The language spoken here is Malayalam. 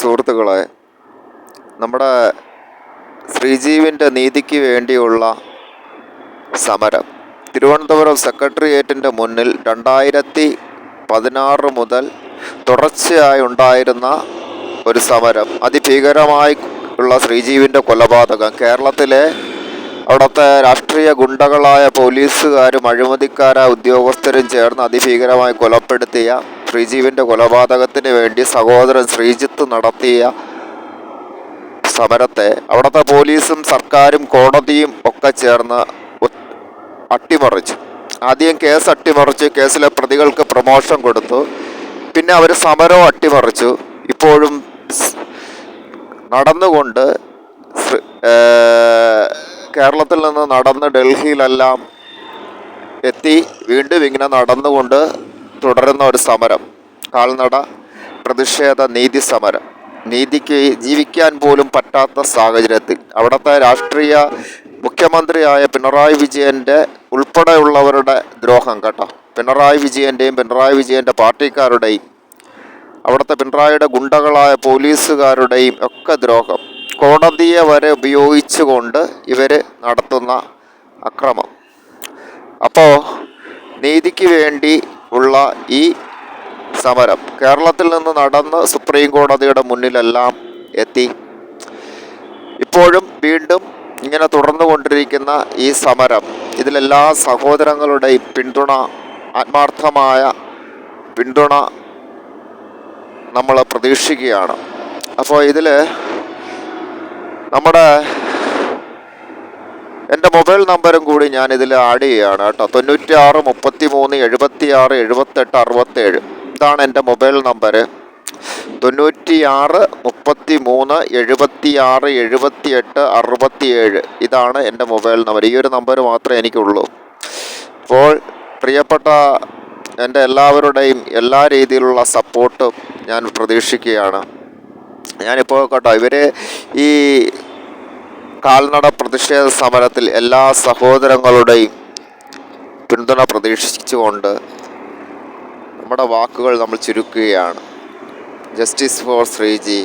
സുഹൃത്തുക്കളെ, നമ്മുടെ ശ്രീജീവിൻ്റെ നീതിക്ക് വേണ്ടിയുള്ള സമരം തിരുവനന്തപുരം സെക്രട്ടേറിയറ്റിൻ്റെ മുന്നിൽ 2016 മുതൽ തുടർച്ചയായി ഉണ്ടായിരുന്ന ഒരു സമരം. അതിഭീകരമായി ഉള്ള ശ്രീജീവിൻ്റെ കൊലപാതകം കേരളത്തിലെ അവിടുത്തെ രാഷ്ട്രീയ ഗുണ്ടകളായ പോലീസുകാരും അഴിമതിക്കാരായ ഉദ്യോഗസ്ഥരും ചേർന്ന് അതിഭീകരമായി കൊലപ്പെടുത്തിയ ശ്രീജീവിൻ്റെ കൊലപാതകത്തിന് വേണ്ടി സഹോദരൻ ശ്രീജിത്ത് നടത്തിയ സമരത്തെ അവിടുത്തെ പോലീസും സർക്കാരും കോടതിയും ഒക്കെ ചേർന്ന് അട്ടിമറിച്ചു. ആദ്യം കേസ് അട്ടിമറിച്ചു, കേസിലെ പ്രതികൾക്ക് പ്രമോഷൻ കൊടുത്തു. പിന്നെ അവർ സമരവും അട്ടിമറിച്ചു. ഇപ്പോഴും നടന്നുകൊണ്ട് കേരളത്തിൽ നിന്ന് നടന്ന് ഡൽഹിയിലെല്ലാം എത്തി വീണ്ടും ഇങ്ങനെ നടന്നുകൊണ്ട് തുടരുന്ന ഒരു സമരം, കാൽനട പ്രതിഷേധ നീതി സമരം. നീതിക്ക് ജീവിക്കാൻ പോലും പറ്റാത്ത സാഹചര്യത്തിൽ അവിടുത്തെ രാഷ്ട്രീയ മുഖ്യമന്ത്രിയായ പിണറായി വിജയൻ്റെ ഉൾപ്പെടെയുള്ളവരുടെ ദ്രോഹം കേട്ടോ, പിണറായി വിജയൻ്റെയും പിണറായി വിജയൻ്റെ പാർട്ടിക്കാരുടെയും അവിടുത്തെ പിണറായിയുടെ ഗുണ്ടകളായ പോലീസുകാരുടെയും ഒക്കെ ദ്രോഹം, കോടതിയെ വരെ ഉപയോഗിച്ചുകൊണ്ട് ഇവർ നടത്തുന്ന അക്രമം. അപ്പോൾ നീതിക്ക് വേണ്ടി ഉള്ള ഈ സമരം കേരളത്തിൽ നിന്ന് നടന്ന് സുപ്രീം കോടതിയുടെ മുന്നിലെല്ലാം എത്തി. ഇപ്പോഴും വീണ്ടും ഇങ്ങനെ തുടർന്നുകൊണ്ടിരിക്കുന്ന ഈ സമരം, ഇതിലെല്ലാ സഹോദരങ്ങളുടെയും പിന്തുണ, ആത്മാർത്ഥമായ പിന്തുണ നമ്മൾ പ്രതീക്ഷിക്കുകയാണ്. അപ്പോൾ ഇതിൽ എൻ്റെ മൊബൈൽ നമ്പറും കൂടി ഞാനിതിൽ ആഡ് ചെയ്യുകയാണ് കേട്ടോ. 96 33 76 78 67 ഇതാണ് എൻ്റെ മൊബൈൽ നമ്പർ. 96 33 76 78 67 ഇതാണ് എൻ്റെ മൊബൈൽ നമ്പർ. ഈ ഒരു നമ്പർ മാത്രമേ എനിക്കുള്ളൂ. അപ്പോൾ പ്രിയപ്പെട്ട എൻ്റെ എല്ലാവരുടെയും എല്ലാ രീതിയിലുള്ള സപ്പോർട്ടും ഞാൻ പ്രതീക്ഷിക്കുകയാണ്. ഞാനിപ്പോൾ കേട്ടോ, ഇവർ ഈ കാൽനട പ്രതിഷേധ സമരത്തിൽ എല്ലാ സഹോദരങ്ങളുടെയും പിന്തുണ പ്രതീക്ഷിച്ചുകൊണ്ട് നമ്മുടെ വാക്കുകൾ നമ്മൾ ചുരുക്കുകയാണ്. Justice for Sreeji.